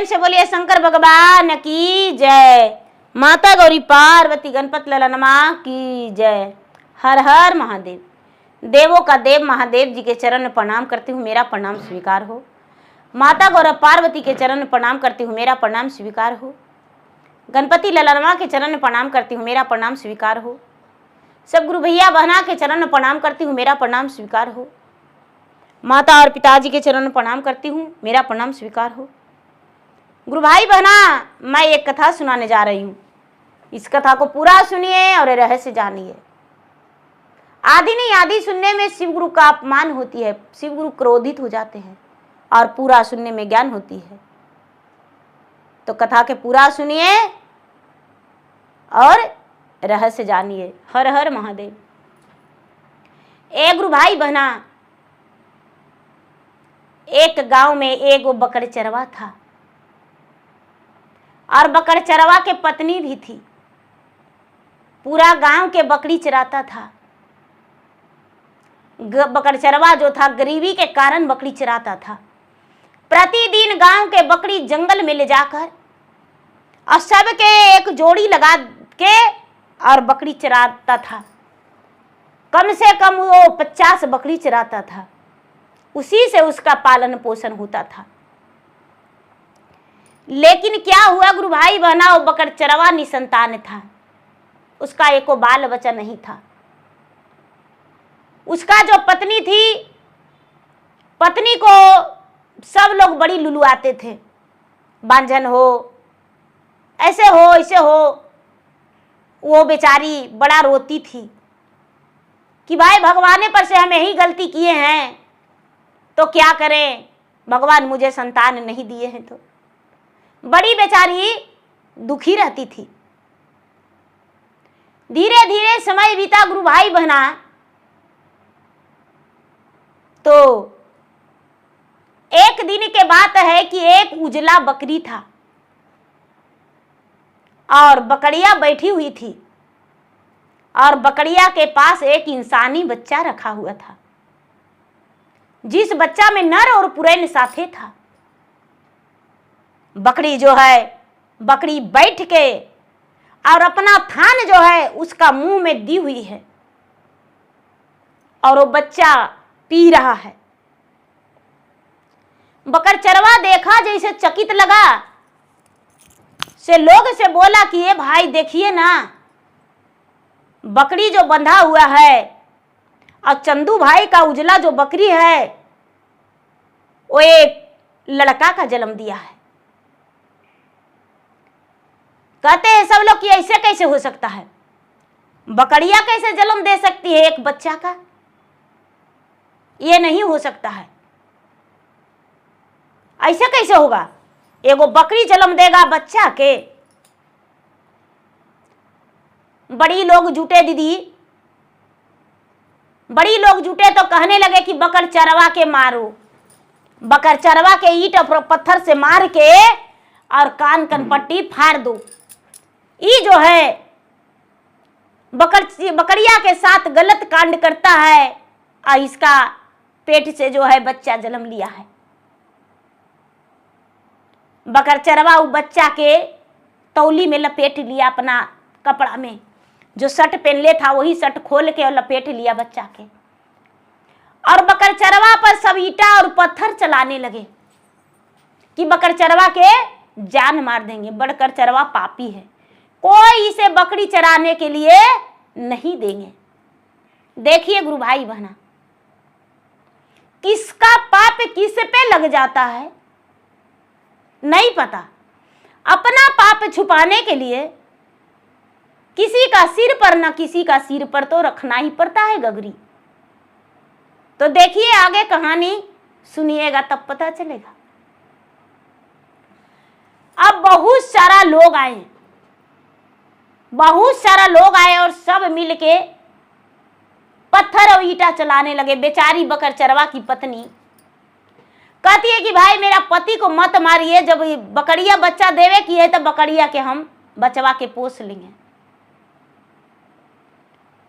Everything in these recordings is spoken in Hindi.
से बोलिए शंकर भगवान की जय। माता गौरी पार्वती गणपत ललनमा की जय। हर हर महादेव। देवों का देव महादेव जी के चरण में प्रणाम करती हूँ, मेरा प्रणाम स्वीकार हो। माता गौरव पार्वती के चरण में प्रणाम करती हूँ, मेरा प्रणाम स्वीकार हो। गणपति ललनमा के चरण में प्रणाम करती हूँ, मेरा प्रणाम स्वीकार हो। सब गुरु भैया बहना के चरण में प्रणाम करती हूँ, मेरा प्रणाम स्वीकार हो। माता और पिताजी के चरण में प्रणाम करती हूँ, मेरा प्रणाम स्वीकार हो। गुरु भाई बहना, मैं एक कथा सुनाने जा रही हूँ। इस कथा को पूरा सुनिए और रहस्य जानिए। आदि नहीं आदि सुनने में शिव गुरु का अपमान होती है, शिव गुरु क्रोधित हो जाते हैं, और पूरा सुनने में ज्ञान होती है। तो कथा के पूरा सुनिए और रहस्य जानिए। हर हर महादेव। गुरु भाई बहना, एक गांव में एक बकड़ चरवा था, और बकड़ चरवा के पत्नी भी थी। पूरा गांव के बकरी चराता था। बकड़ चरवा जो था गरीबी के कारण बकरी चराता था। प्रतिदिन गांव के बकरी जंगल में ले जाकर और सबके एक जोड़ी लगा के और बकरी चराता था। कम से कम वो 50 बकरी चराता था। उसी से उसका पालन पोषण होता था। लेकिन क्या हुआ गुरु भाई बहना, वो बकड़ चरवा निसंतान था। उसका एको बाल बच्चा नहीं था। उसका जो पत्नी थी, पत्नी को सब लोग बड़ी लुलुआते थे। बांझन हो, ऐसे हो, ऐसे हो। वो बेचारी बड़ा रोती थी कि भाई भगवान पर से हम यही गलती किए हैं तो क्या करें, भगवान मुझे संतान नहीं दिए हैं। तो बड़ी बेचारी दुखी रहती थी। धीरे धीरे समय बीता गुरु भाई बहना। तो एक दिन के बात है कि एक उजला बकरी था और बकरिया बैठी हुई थी, और बकरिया के पास एक इंसानी बच्चा रखा हुआ था, जिस बच्चा में नर और पुरैन साथे था। बकरी जो है, बकरी बैठ के और अपना थान जो है उसका मुंह में दी हुई है, और वो बच्चा पी रहा है। बकड़ चरवा देखा, जैसे चकित लगा, से लोग से बोला कि ये भाई देखिए ना, बकरी जो बंधा हुआ है और चंदू भाई का उजला जो बकरी है वो एक लड़का का जन्म दिया है। कहते हैं सब लोग कि ऐसे कैसे हो सकता है, बकरिया कैसे जन्म दे सकती है एक बच्चा का, ये नहीं हो सकता है। ऐसे कैसे होगा, एगो बकरी जन्म देगा बच्चा के। बड़ी लोग जुटे दीदी, बड़ी लोग जुटे तो कहने लगे कि बकड़ चरवा के मारो, बकड़ चरवा के ईंट और पत्थर से मार के और कान कनपट्टी फाड़ दो। ये जो है बकरिया के साथ गलत कांड करता है, और इसका पेट से जो है बच्चा जन्म लिया है। बकड़ चरवा उस बच्चा के तौली में लपेट लिया, अपना कपड़ा में जो शर्ट पहन ले था वही शर्ट खोल के और लपेट लिया बच्चा के, और बकड़ चरवा पर सब ईंटा और पत्थर चलाने लगे कि बकड़ चरवा के जान मार देंगे। बकड़ चरवा पापी है, कोई इसे बकरी चराने के लिए नहीं देंगे। देखिए गुरु भाई बहना, किसका पाप किस पे लग जाता है नहीं पता। अपना पाप छुपाने के लिए किसी का सिर पर ना किसी का सिर पर तो रखना ही पड़ता है गगरी। तो देखिए आगे कहानी सुनिएगा तब पता चलेगा। अब बहुत सारा लोग आए, बहुत सारा लोग आए और सब मिलके पत्थर और ईंटा चलाने लगे। बेचारी बकड़ चरवा की पत्नी कहती है कि भाई मेरा पति को मत मारिए, जब बकरिया बच्चा देवे की है तो बकरिया के हम बचवा के पोस लेंगे।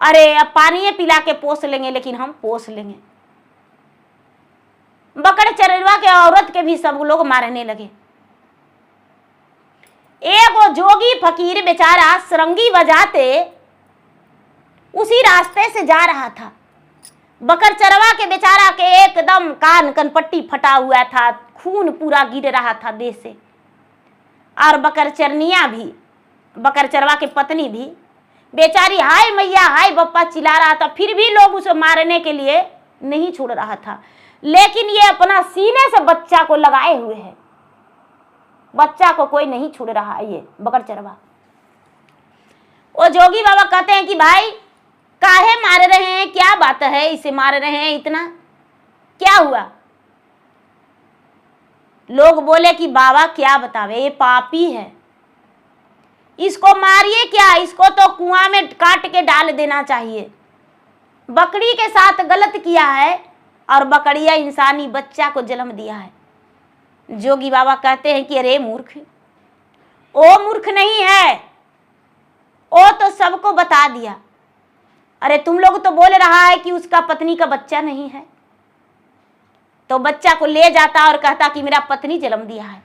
अरे अब पानी पिला के पोस लेंगे, लेकिन हम पोस लेंगे। बकड़ चरवा के औरत के भी सब लोग मारने लगे। एक वो जोगी फकीर बेचारा सरंगी बजाते उसी रास्ते से जा रहा था। बकर चरवा के बेचारा के एकदम कान कनपट्टी फटा हुआ था, खून पूरा गिर रहा था देह से। और बकर चरनिया भी, बकर चरवा की पत्नी भी बेचारी हाय मैया हाय बप्पा चिल्ला रहा था, फिर भी लोग उसे मारने के लिए नहीं छोड़ रहा था। लेकिन ये अपना सीने से बच्चा को लगाए हुए है, बच्चा को कोई नहीं छोड़ रहा है। ये बकर चरवा, वो जोगी बाबा कहते हैं कि भाई काहे मार रहे हैं, क्या बात है, इसे मार रहे हैं इतना, क्या हुआ? लोग बोले कि बाबा क्या बतावे, ये पापी है, इसको मारिए क्या, इसको तो कुआं में काट के डाल देना चाहिए। बकरी के साथ गलत किया है और बकरिया इंसानी बच्चा को जन्म दिया है। जोगी बाबा कहते हैं कि अरे मूर्ख, ओ मूर्ख नहीं है, ओ तो सबको बता दिया। अरे तुम लोग तो बोल रहा है कि उसका पत्नी का बच्चा नहीं है, तो बच्चा को ले जाता और कहता कि मेरा पत्नी जन्म दिया है।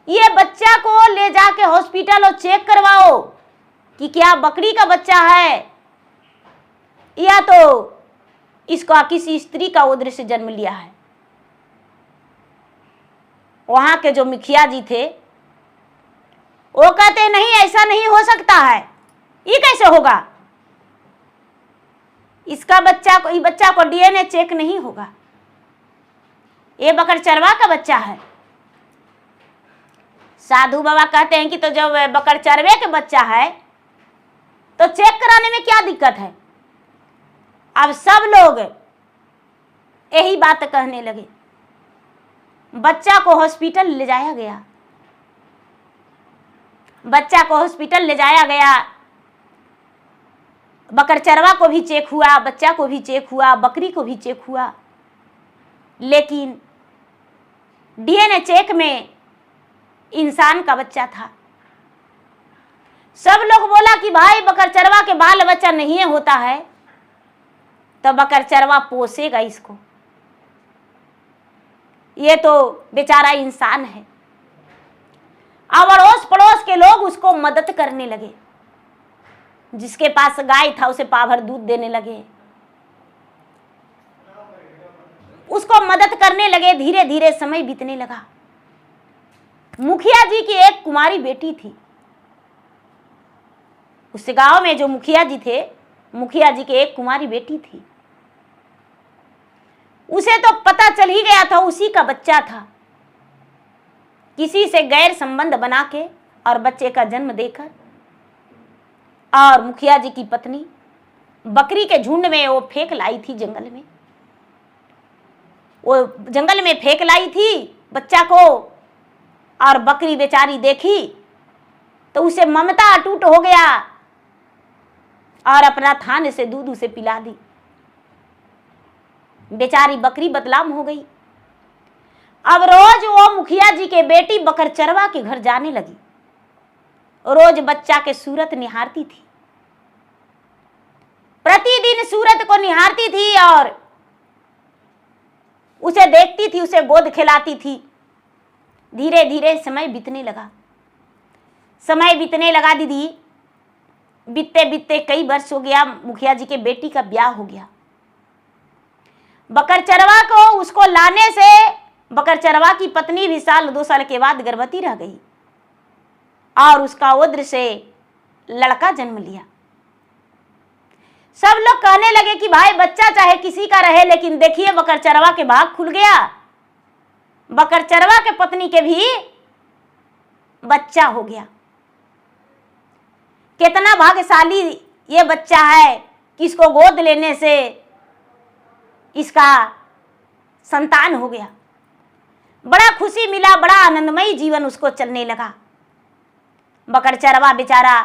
ये बच्चा को ले जाके हॉस्पिटल और चेक करवाओ कि क्या बकरी का बच्चा है या तो इसका किसी स्त्री का उदर से जन्म लिया है। वहां के जो मुखिया जी थे वो कहते नहीं, ऐसा नहीं हो सकता है, ये कैसे होगा, इसका बच्चा को, इस बच्चा को डीएनए चेक नहीं होगा, ये बकर चरवा का बच्चा है। साधु बाबा कहते हैं कि तो जब बकर चरवे के बच्चा है तो चेक कराने में क्या दिक्कत है। अब सब लोग यही बात कहने लगे। बच्चा को हॉस्पिटल ले जाया गया, बच्चा को हॉस्पिटल ले जाया गया, बकर चरवा को भी चेक हुआ, बच्चा को भी चेक हुआ, बकरी को भी चेक हुआ, लेकिन डीएनए चेक में इंसान का बच्चा था। सब लोग बोला कि भाई बकर चरवा के बाल बच्चा नहीं होता है तो बकर चरवा पोसेगा इसको, ये तो बेचारा इंसान है। अब अड़ोस पड़ोस के लोग उसको मदद करने लगे, जिसके पास गाय था उसे पाभर दूध देने लगे, उसको मदद करने लगे। धीरे धीरे समय बीतने लगा। मुखिया जी की एक कुमारी बेटी थी। उस गांव में जो मुखिया जी थे, मुखिया जी की एक कुमारी बेटी थी। उसे तो पता चल ही गया था उसी का बच्चा था। किसी से गैर संबंध बना के और बच्चे का जन्म देकर, और मुखिया जी की पत्नी बकरी के झुंड में वो फेंक लाई थी जंगल में, वो जंगल में फेंक लाई थी बच्चा को। और बकरी बेचारी देखी तो उसे ममता अटूट हो गया और अपना थान से दूध उसे पिला दी। बेचारी बकरी बदनाम हो गई। अब रोज वो मुखिया जी के बेटी बकर चरवा के घर जाने लगी, रोज बच्चा के सूरत निहारती थी, प्रतिदिन सूरत को निहारती थी और उसे देखती थी, उसे गोद खिलाती थी। धीरे धीरे समय बीतने लगा, समय बीतने लगा दीदी। बीतते बीतते कई वर्ष हो गया, मुखिया जी के बेटी का ब्याह हो गया। बकर चरवा को उसको लाने से बकर चरवा की पत्नी भी साल 2 साल के बाद गर्भवती रह गई और उसका उदर से लड़का जन्म लिया। सब लोग कहने लगे कि भाई बच्चा चाहे किसी का रहे, लेकिन देखिए बकर चरवा के भाग खुल गया, बकर चरवा के पत्नी के भी बच्चा हो गया। कितना भाग्यशाली ये बच्चा है कि इसको गोद लेने से इसका संतान हो गया। बड़ा खुशी मिला, बड़ा आनंदमयी जीवन उसको चलने लगा। बकर चरवा बेचारा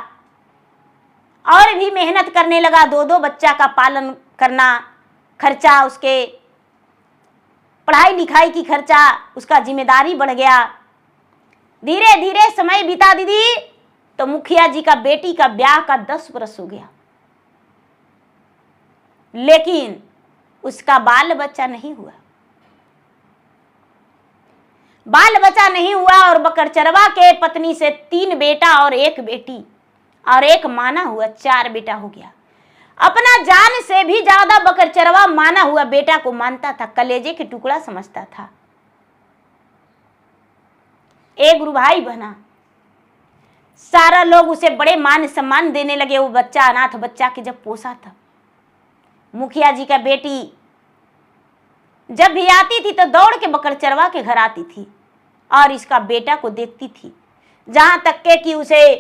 और भी मेहनत करने लगा, 2-2 बच्चा का पालन करना, खर्चा, उसके पढ़ाई लिखाई की खर्चा, उसका जिम्मेदारी बढ़ गया। धीरे धीरे समय बीता दीदी तो मुखिया जी का बेटी का ब्याह का 10 वर्ष हो गया, लेकिन उसका बाल बच्चा नहीं हुआ। बाल बच्चा नहीं हुआ और बकरचरवा के पत्नी से 3 बेटा और 1 बेटी और 1 माना हुआ 4 बेटा हो गया। अपना जान से भी ज्यादा बकरचरवा माना हुआ बेटा को मानता था, कलेजे के टुकड़ा समझता था। एक गुरु भाई बना, सारा लोग उसे बड़े मान सम्मान देने लगे। वो बच्चा, अनाथ बच्चा के जब पोसा था, मुखिया जी का बेटी जब भी आती थी तो दौड़ के बकरचरवा के घर आती थी और इसका बेटा को देखती थी, जहां तक के कि उसे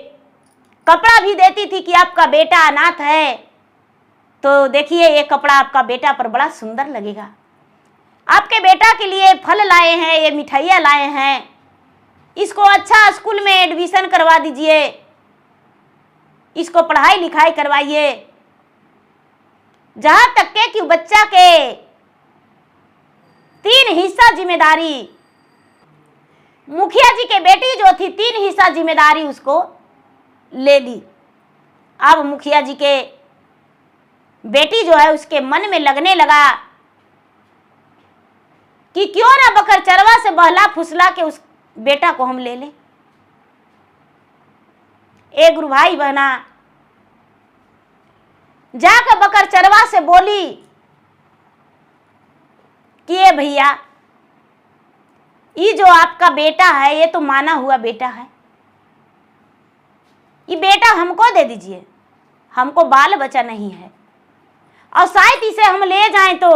कपड़ा भी देती थी कि आपका बेटा अनाथ है तो देखिए ये कपड़ा आपका बेटा पर बड़ा सुंदर लगेगा, आपके बेटा के लिए फल लाए हैं, ये मिठाइयाँ लाए हैं, इसको अच्छा स्कूल में एडमिशन करवा दीजिए, इसको पढ़ाई लिखाई करवाइए। जहां तक के कि बच्चा के 3 हिस्सा जिम्मेदारी, मुखिया जी के बेटी जो थी 3 हिस्सा जिम्मेदारी उसको ले ली। अब मुखिया जी के बेटी जो है उसके मन में लगने लगा कि क्यों ना बकरचरवा से बहला फुसला के उस बेटा को हम ले लें। एक गुरु भाई बहना जाकर बकरचरवा से बोली कि ये भैया, ये जो आपका बेटा है ये तो माना हुआ बेटा है, ये बेटा हमको दे दीजिए, हमको बाल बच्चा नहीं है और शायद इसे हम ले जाएं तो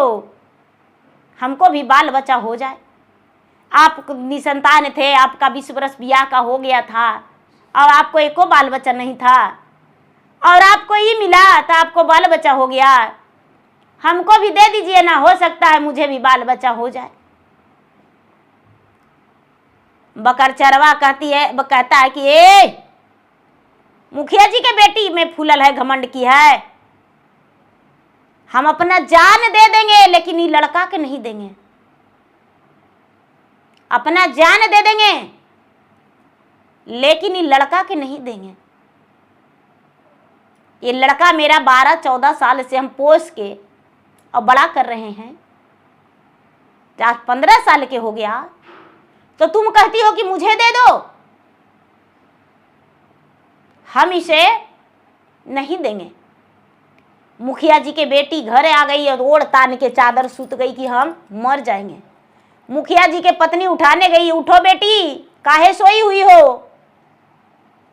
हमको भी बाल बच्चा हो जाए। आप निसंतान थे, आपका 20 वर्ष ब्याह का हो गया था और आपको एको बाल बच्चा नहीं था और आपको ये मिला तो आपको बाल बच्चा हो गया, हमको भी दे दीजिए ना, हो सकता है मुझे भी बाल बच्चा हो जाए। बकरचरवा कहता है कि ए मुखिया जी के बेटी में फूलल है, घमंड की है, हम अपना जान दे देंगे लेकिन ये लड़का के नहीं देंगे, अपना जान दे देंगे लेकिन ये लड़का के नहीं देंगे। ये लड़का मेरा 12-14 साल से हम पोस के और बड़ा कर रहे हैं, 15 साल के हो गया तो तुम कहती हो कि मुझे दे दो, हम इसे नहीं देंगे। मुखिया जी के बेटी घर आ गई और ओढ़ तान के चादर सूत गई कि हम मर जाएंगे। मुखिया जी के पत्नी उठाने गई, उठो बेटी काहे सोई हुई हो,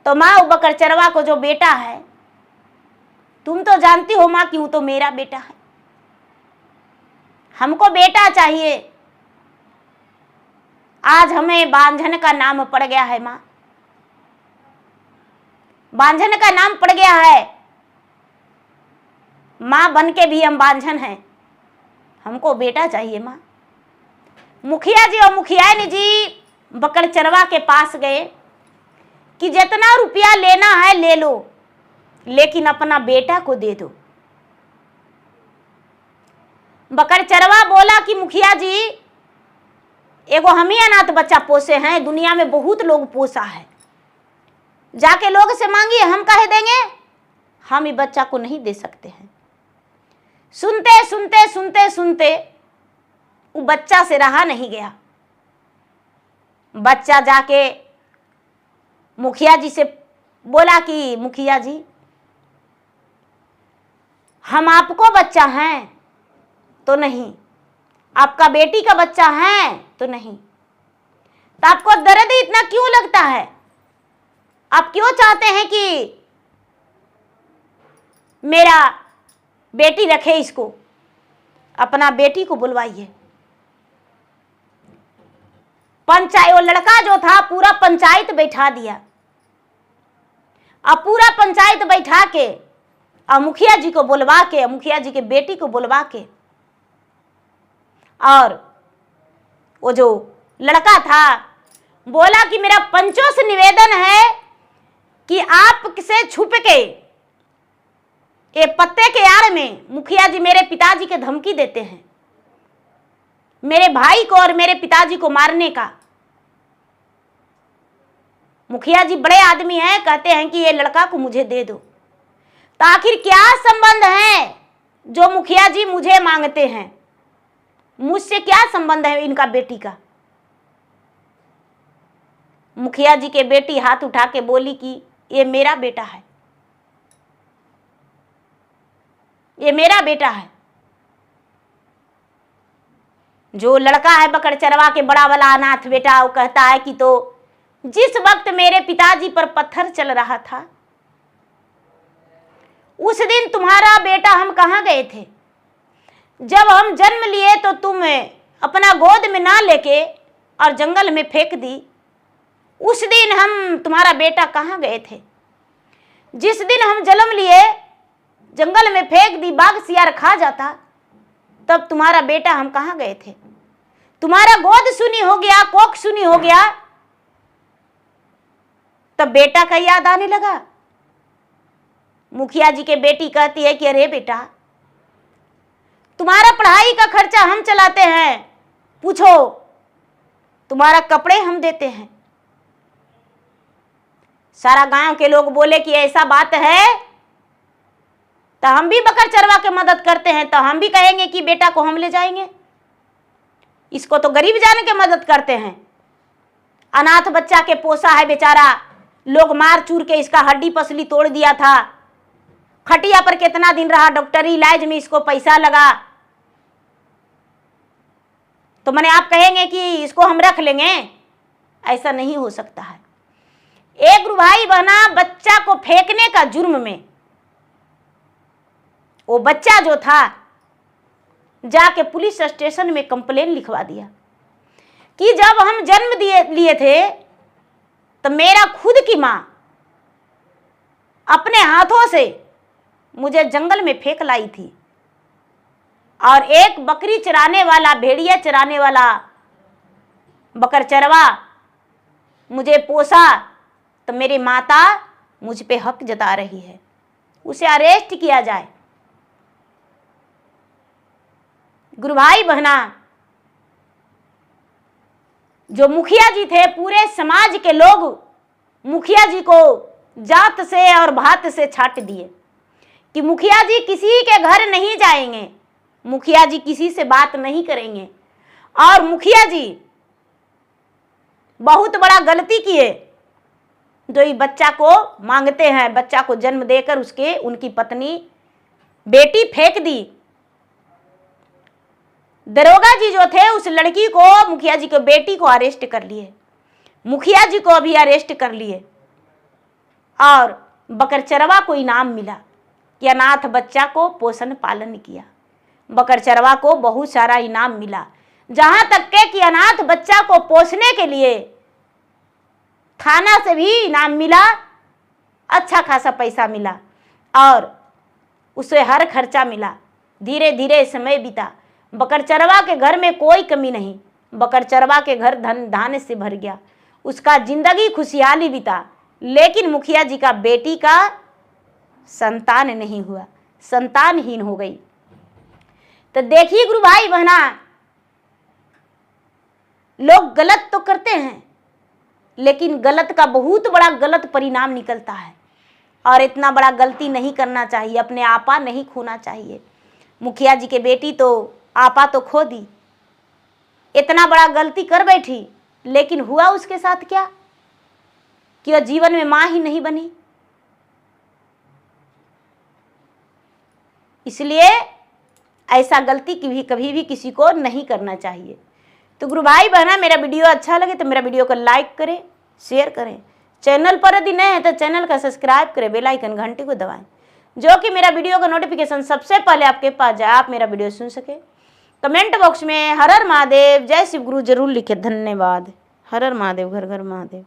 तो माँ बकरचरवा को जो बेटा है, तुम तो जानती हो माँ कि वो तो मेरा बेटा है, हमको बेटा चाहिए। आज हमें बांझन का नाम पड़ गया है माँ, बांझन का नाम पड़ गया है, माँ बन के भी हम बांझन हैं, हमको बेटा चाहिए माँ। मुखिया जी और मुखियानी जी बकरचरवा के पास गए कि जितना रुपया लेना है ले लो लेकिन अपना बेटा को दे दो। बकरचरवा बोला कि मुखिया जी एगो हम ही अनाथ बच्चा पोसे हैं, दुनिया में बहुत लोग पोसा है, जाके लोग से मांगिए, हम काहे देंगे, हम ये बच्चा को नहीं दे सकते हैं। सुनते सुनते सुनते सुनते वो बच्चा से रहा नहीं गया। बच्चा जाके मुखिया जी से बोला कि मुखिया जी हम आपको बच्चा हैं तो नहीं, आपका बेटी का बच्चा है तो नहीं, तो आपको दर्द इतना क्यों लगता है, आप क्यों चाहते हैं कि मेरा बेटी रखे इसको, अपना बेटी को बुलवाइए। पंचायत, वो लड़का जो था पूरा पंचायत बैठा दिया, अब पूरा पंचायत बैठा के और मुखिया जी को बुलवा के, मुखिया जी के बेटी को बुलवा के, और वो जो लड़का था बोला कि मेरा पंचों से निवेदन है कि आप से छुप के ये पत्ते के आड़ में मुखिया जी मेरे पिताजी के धमकी देते हैं, मेरे भाई को और मेरे पिताजी को मारने का। मुखिया जी बड़े आदमी हैं, कहते हैं कि ये लड़का को मुझे दे दो। तो आखिर क्या संबंध है जो मुखिया जी मुझे मांगते हैं, मुझसे क्या संबंध है इनका बेटी का। मुखिया जी के बेटी हाथ उठा के बोली कि ये मेरा बेटा है, ये मेरा बेटा है। जो लड़का है बकरचरवा के बड़ा वाला अनाथ बेटा, वो कहता है कि तो जिस वक्त मेरे पिताजी पर पत्थर चल रहा था उस दिन तुम्हारा बेटा हम कहाँ गए थे? जब हम जन्म लिए तो तुम अपना गोद में ना लेके और जंगल में फेंक दी। उस दिन हम तुम्हारा बेटा कहाँ गए थे? जिस दिन हम जन्म लिए जंगल में फेंक दी, बाघ सियार खा जाता, तब तुम्हारा बेटा हम कहाँ गए थे? तुम्हारा गोद सुनी हो गया, कोख सुनी हो गया, तब बेटा का याद आने लगा। मुखिया जी के बेटी कहती है कि अरे बेटा, तुम्हारा पढ़ाई का खर्चा हम चलाते हैं, पूछो, तुम्हारा कपड़े हम देते हैं। सारा गांव के लोग बोले कि ऐसा बात है तो हम भी बकर चरवा के मदद करते हैं, तो हम भी कहेंगे कि बेटा को हम ले जाएंगे। इसको तो गरीब जान के मदद करते हैं, अनाथ बच्चा के पोसा है बेचारा, लोग मार चूर के इसका हड्डी पसली तोड़ दिया था, खटिया पर कितना दिन रहा, डॉक्टरी इलाज में इसको पैसा लगा, तो मैंने आप कहेंगे कि इसको हम रख लेंगे? ऐसा नहीं हो सकता है। एक भाई बहना बच्चा को फेंकने का जुर्म में वो बच्चा जो था जाके पुलिस स्टेशन में कंप्लेन लिखवा दिया कि जब हम जन्म लिए थे तो मेरा खुद की माँ अपने हाथों से मुझे जंगल में फेंक लाई थी, और एक बकरी चराने वाला, भेड़िया चराने वाला बकर चरवा मुझे पोसा, तो मेरी माता मुझ पे हक जता रही है, उसे अरेस्ट किया जाए। गुरु भाई बहना, जो मुखिया जी थे, पूरे समाज के लोग मुखिया जी को जात से और भात से छाट दिए कि मुखिया जी किसी के घर नहीं जाएंगे, मुखिया जी किसी से बात नहीं करेंगे, और मुखिया जी बहुत बड़ा गलती किए जो ये बच्चा को मांगते हैं, बच्चा को जन्म देकर उसके उनकी पत्नी बेटी फेंक दी। दरोगा जी जो थे उस लड़की को, मुखिया जी के बेटी को अरेस्ट कर लिए, मुखिया जी को भी अरेस्ट कर लिए, और बकरचरवा को इनाम मिला कि अनाथ बच्चा को पोषण पालन किया। बकरचरवा को बहुत सारा इनाम मिला, जहां तक के कि अनाथ बच्चा को पोसने के लिए थाना से भी इनाम मिला, अच्छा खासा पैसा मिला, और उसे हर खर्चा मिला। धीरे धीरे समय बीता, बकरचरवा के घर में कोई कमी नहीं, बकरचरवा के घर धन धान्य से भर गया, उसका जिंदगी खुशहाली बीता। लेकिन मुखिया जी का बेटी का संतान नहीं हुआ, संतानहीन हो गई। तो देखिए गुरु भाई बहना, लोग गलत तो करते हैं, लेकिन गलत का बहुत बड़ा गलत परिणाम निकलता है, और इतना बड़ा गलती नहीं करना चाहिए, अपने आपा नहीं खोना चाहिए। मुखिया जी के बेटी तो आपा तो खो दी, इतना बड़ा गलती कर बैठी, लेकिन हुआ उसके साथ क्या कि वह जीवन में मां ही नहीं बनी। इसलिए ऐसा गलती कभी भी किसी को नहीं करना चाहिए। तो गुरु भाई बहना, मेरा वीडियो अच्छा लगे तो मेरा वीडियो को लाइक करें, शेयर करें, चैनल पर यदि नए हैं तो चैनल का सब्सक्राइब करें, बेल आइकन घंटी को दबाएं, जो कि मेरा वीडियो का नोटिफिकेशन सबसे पहले आपके पास जाए, आप मेरा वीडियो सुन सके। कमेंट बॉक्स में हर हर महादेव, जय शिव गुरु जरूर लिखे। धन्यवाद। हर हर महादेव, घर घर महादेव।